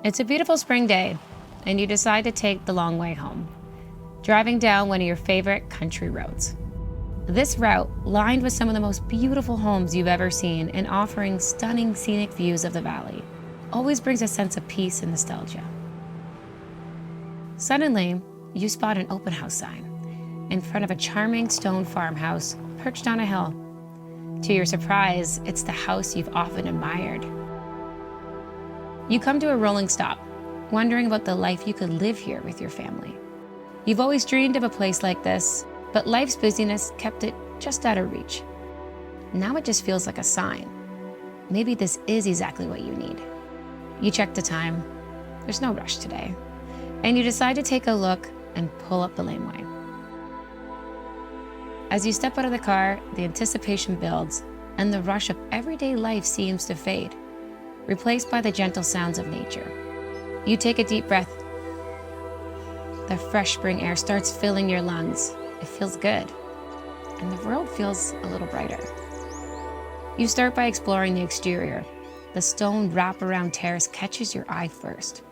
It's a beautiful spring day, and you decide to take the long way home, driving down one of your favorite country roads. This route, lined with some of the most beautiful homes you've ever seen and offering stunning scenic views of the valley, always brings a sense of peace and nostalgia. Suddenly, you spot an open house sign in front of a charming stone farmhouse perched on a hill. To your surprise, it's the house you've often admired. You come to a rolling stop, wondering about the life you could live here with your family. You've always dreamed of a place like this, but life's busyness kept it just out of reach. Now it just feels like a sign. Maybe this is exactly what you need. You check the time. There's no rush today. And you decide to take a look and pull up the laneway. As you step out of the car, the anticipation builds, and the rush of everyday life seems to fade, replaced by the gentle sounds of nature. You take a deep breath. The fresh spring air starts filling your lungs. It feels good, and the world feels a little brighter. You start by exploring the exterior. The stone wraparound terrace catches your eye first.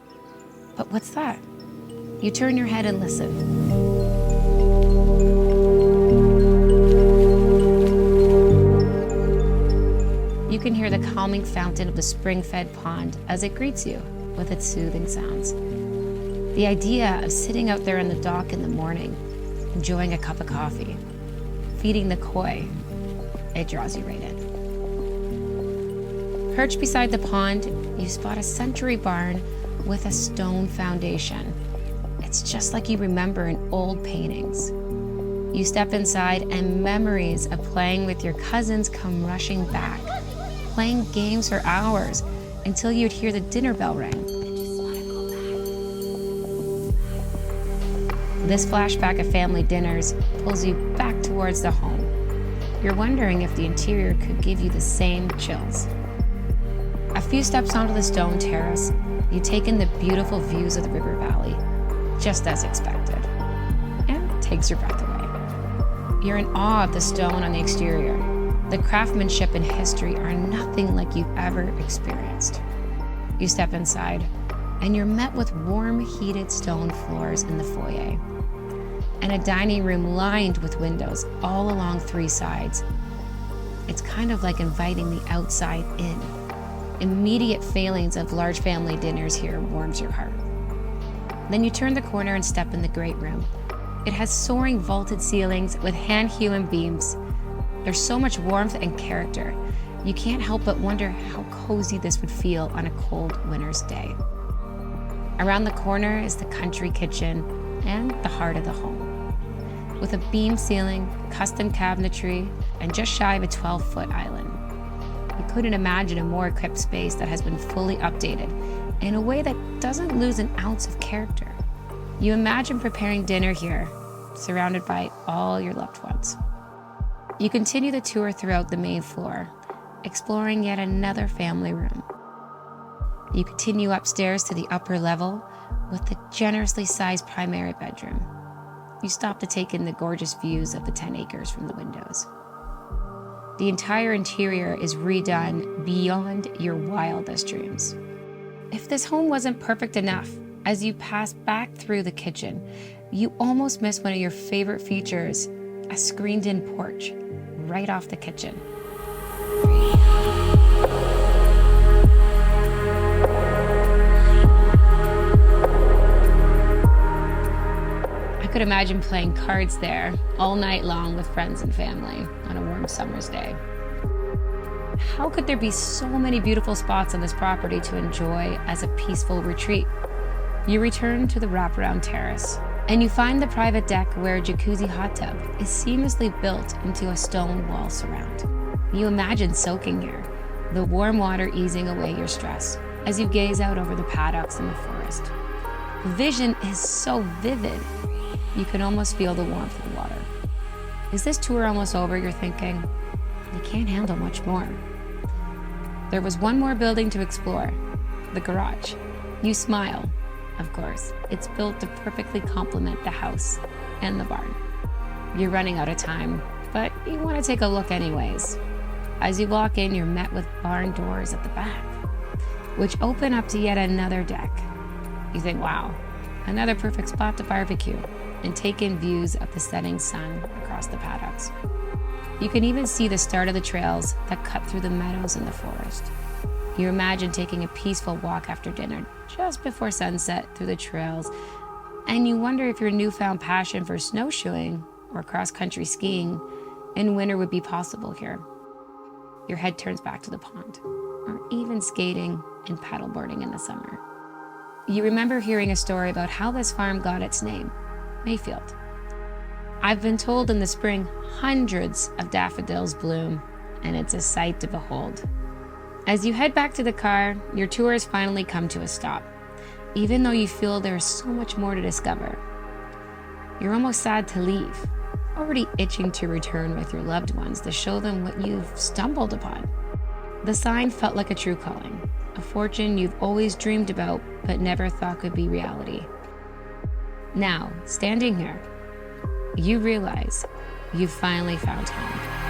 But what's that? You turn your head and listen. You can hear the calming fountain of the spring-fed pond as it greets you with its soothing sounds. The idea of sitting out there on the dock in the morning, enjoying a cup of coffee, feeding the koi, it draws you right in. Perched beside the pond, you spot a century barn with a stone foundation. It's just like you remember in old paintings. You step inside and memories of playing with your cousins come rushing back, playing games for hours until you'd hear the dinner bell ring. This flashback of family dinners pulls you back towards the home. You're wondering if the interior could give you the same chills. A few steps onto the stone terrace, you take in the beautiful views of the river valley, just as expected, and it takes your breath away. You're in awe of the stone on the exterior. The craftsmanship and history are nothing like you've ever experienced. You step inside, and you're met with warm, heated stone floors in the foyer, and a dining room lined with windows all along three sides. It's kind of like inviting the outside in. Immediate feelings of large family dinners here warms your heart. Then you turn the corner and step in the great room. It has soaring vaulted ceilings with hand-hewn beams. There's so much warmth and character. You can't help but wonder how cozy this would feel on a cold winter's day. Around the corner is the country kitchen and the heart of the home. With a beam ceiling, custom cabinetry, and just shy of a 12-foot island. You couldn't imagine a more equipped space that has been fully updated in a way that doesn't lose an ounce of character. You imagine preparing dinner here, surrounded by all your loved ones. You continue the tour throughout the main floor, exploring yet another family room. You continue upstairs to the upper level with the generously sized primary bedroom. You stop to take in the gorgeous views of the 10 acres from the windows. The entire interior is redone beyond your wildest dreams. If this home wasn't perfect enough, as you pass back through the kitchen, you almost miss one of your favorite features, a screened-in porch right off the kitchen. I could imagine playing cards there all night long with friends and family on a warm summer's day. How could there be so many beautiful spots on this property to enjoy as a peaceful retreat? You return to the wraparound terrace, and you find the private deck where a jacuzzi hot tub is seamlessly built into a stone wall surround. You imagine soaking here, the warm water easing away your stress as you gaze out over the paddocks and the forest. The vision is so vivid, you can almost feel the warmth of the water. Is this tour almost over, you're thinking? You can't handle much more. There was one more building to explore, the garage. You smile. Of course, it's built to perfectly complement the house and the barn. You're running out of time, but you want to take a look anyways. As you walk in, you're met with barn doors at the back. which open up to yet another deck. You think, wow, another perfect spot to barbecue and take in views of the setting sun across the paddocks. You can even see the start of the trails that cut through the meadows and the forest. You imagine taking a peaceful walk after dinner just before sunset through the trails, and you wonder if your newfound passion for snowshoeing or cross-country skiing in winter would be possible here. Your head turns back to the pond, or even skating and paddleboarding in the summer. You remember hearing a story about how this farm got its name, Mayfield. I've been told in the spring hundreds of daffodils bloom, and it's a sight to behold. As you head back to the car, your tour has finally come to a stop, even though you feel there is so much more to discover. You're almost sad to leave, already itching to return with your loved ones to show them what you've stumbled upon. The sign felt like a true calling, a fortune you've always dreamed about but never thought could be reality. Now, standing here, you realize you've finally found home.